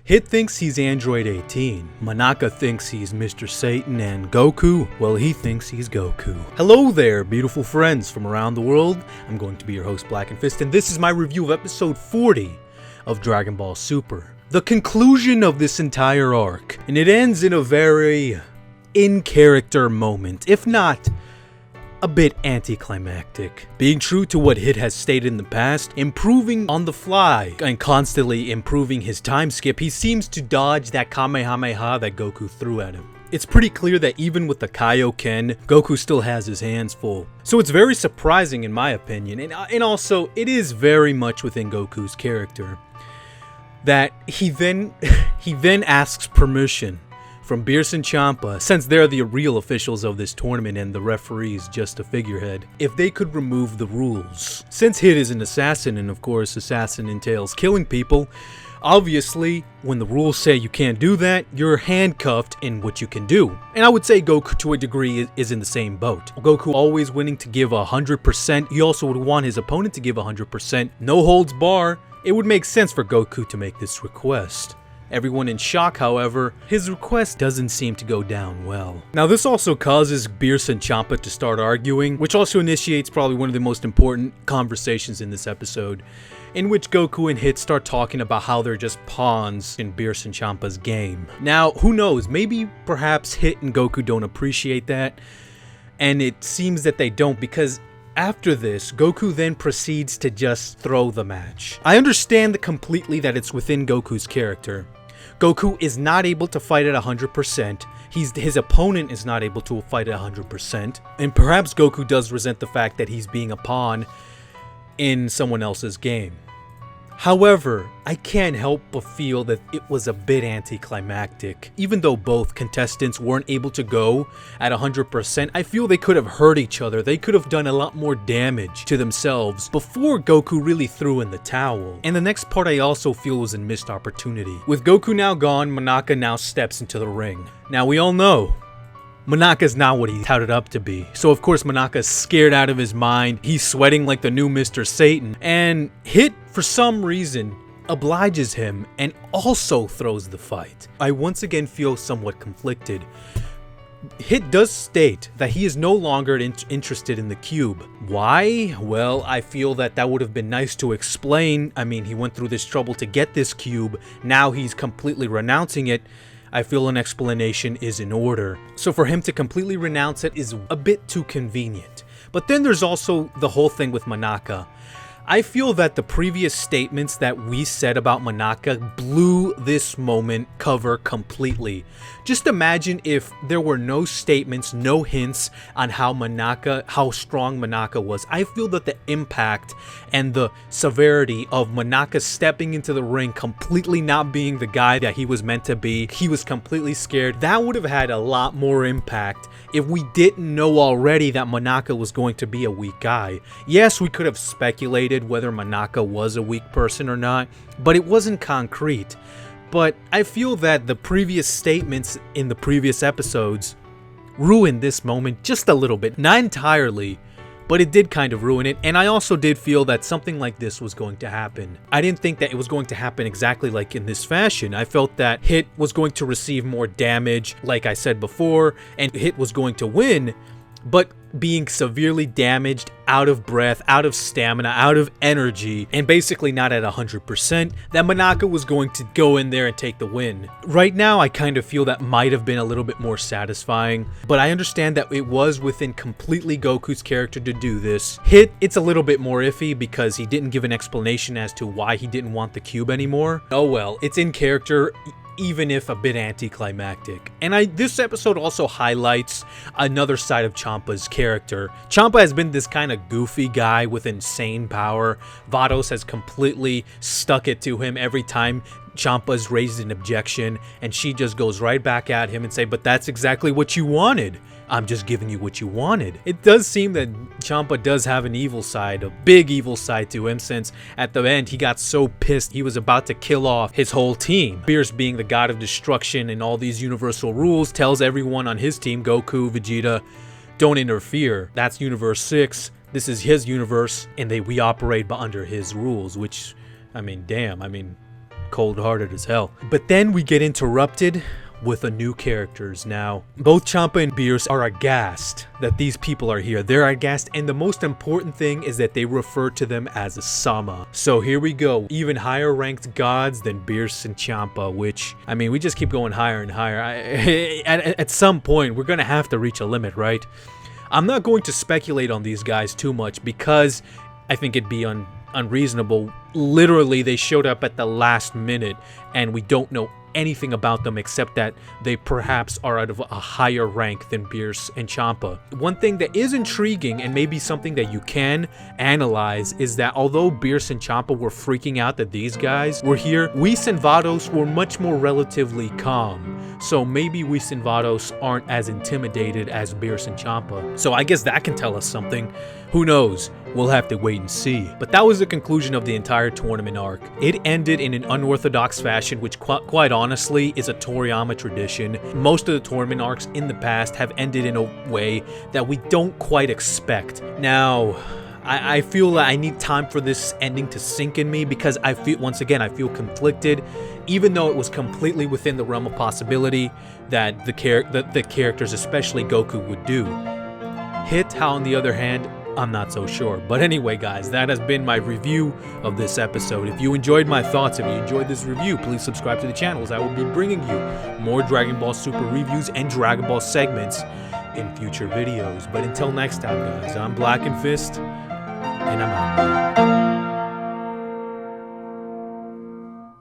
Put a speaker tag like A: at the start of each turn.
A: Hit thinks he's Android 18, Monaka thinks he's Mr. Satan, and Goku, well, he thinks he's Goku. Hello there, beautiful friends from around the world. I'm going to be your host, Blackenfist, and this is my review of episode 40 of Dragon Ball Super. The conclusion of this entire arc, and it ends in a very in-character moment, if not a bit anticlimactic. Being true to what Hit has stated in the past, improving on the fly, and constantly improving his time skip, he seems to dodge that Kamehameha that Goku threw at him. It's pretty clear that even with the Kaioken, Goku still has his hands full. So it's very surprising in my opinion, and also it is very much within Goku's character, that he then asks permission from Beerus and Champa, since they're the real officials of this tournament and the referee's just a figurehead, if they could remove the rules. Since Hit is an assassin, and of course assassin entails killing people, obviously when the rules say you can't do that, you're handcuffed in what you can do. And I would say Goku to a degree is in the same boat. Goku always willing to give 100%, he also would want his opponent to give 100%, no holds bar. It would make sense for Goku to make this request. Everyone in shock, however, his request doesn't seem to go down well. Now this also causes Beerus and Champa to start arguing, which also initiates probably one of the most important conversations in this episode, in which Goku and Hit start talking about how they're just pawns in Beerus and Champa's game. Now, who knows, maybe perhaps Hit and Goku don't appreciate that, and it seems that they don't, because after this, Goku then proceeds to just throw the match. I understand completely that it's within Goku's character. Goku is not able to fight at 100%, his opponent is not able to fight at 100%, and perhaps Goku does resent the fact that he's being a pawn in someone else's game. However, I can't help but feel that it was a bit anticlimactic. Even though both contestants weren't able to go at 100%, I feel they could have hurt each other. They could have done a lot more damage to themselves before Goku really threw in the towel. And the next part I also feel was a missed opportunity. With Goku now gone, Monaka now steps into the ring. Now we all know Monaka's not what he touted up to be. So of course Monaka's scared out of his mind. He's sweating like the new Mr. Satan. And Hit, for some reason, obliges him and also throws the fight. I once again feel somewhat conflicted. Hit does state that he is no longer interested in the cube. Why? Well, I feel that would have been nice to explain. I mean, he went through this trouble to get this cube. Now he's completely renouncing it. I feel an explanation is in order. So for him to completely renounce it is a bit too convenient. But then there's also the whole thing with Monaka. I feel that the previous statements that we said about Monaka blew this moment cover completely. Just imagine if there were no statements, no hints on how strong Monaka was. I feel that the impact and the severity of Monaka stepping into the ring, completely not being the guy that he was meant to be, he was completely scared, that would have had a lot more impact if we didn't know already that Monaka was going to be a weak guy. Yes, we could have speculated whether Monaka was a weak person or not, but it wasn't concrete. But I feel that the previous statements in the previous episodes ruined this moment just a little bit. Not entirely, but it did kind of ruin it. And I also did feel that something like this was going to happen. I didn't think that it was going to happen exactly like in this fashion. I felt that Hit was going to receive more damage, like I said before, and Hit was going to win, but being severely damaged, out of breath, out of stamina, out of energy, and basically not at 100%, that Monaka was going to go in there and take the win. Right now, I kind of feel that might have been a little bit more satisfying, but I understand that it was within completely Goku's character to do this. Hit, it's a little bit more iffy because he didn't give an explanation as to why he didn't want the cube anymore. Oh well, it's in character, even if a bit anticlimactic. And this episode also highlights another side of Champa's character. Champa has been this kind of goofy guy with insane power. Vados has completely stuck it to him every time Champa's raised an objection, and she just goes right back at him and say, but that's exactly what you wanted. I'm just giving you what you wanted. It does seem that Champa does have an evil side, a big evil side to him, since at the end he got so pissed he was about to kill off his whole team. Beerus, being the god of destruction and all these universal rules, tells everyone on his team, Goku, Vegeta, don't interfere. That's Universe 6. This is his universe, and we operate under his rules, which, I mean, damn, I mean, cold-hearted as hell. But then we get interrupted with a new characters. Now, both Champa and Beerus are aghast that these people are here. They're aghast, and the most important thing is that they refer to them as a Sama. So here we go. Even higher ranked gods than Beerus and Champa, which, I mean, we just keep going higher and higher. At some point, we're gonna have to reach a limit, right? I'm not going to speculate on these guys too much because I think it'd be unreasonable. Literally, they showed up at the last minute, and we don't know anything about them except that they perhaps are out of a higher rank than Beerus and Champa. One thing that is intriguing, and maybe something that you can analyze, is that although Beerus and Champa were freaking out that these guys were here, Whis and Vados were much more relatively calm. So maybe Whis and Vados aren't as intimidated as Beerus and Champa. So I guess that can tell us something. Who knows? We'll have to wait and see. But that was the conclusion of the entire tournament arc. It ended in an unorthodox fashion, which quite honestly is a Toriyama tradition. Most of the tournament arcs in the past have ended in a way that we don't quite expect. Now, I feel that I need time for this ending to sink in me because I feel, once again, I feel conflicted. Even though it was completely within the realm of possibility that the characters, especially Goku, would do. Hit, on the other hand, I'm not so sure. But anyway, guys, that has been my review of this episode. If you enjoyed my thoughts, if you enjoyed this review, please subscribe to the channel, as I will be bringing you more Dragon Ball Super reviews and Dragon Ball segments in future videos. But until next time, guys, I'm Blackenfist, and I'm out.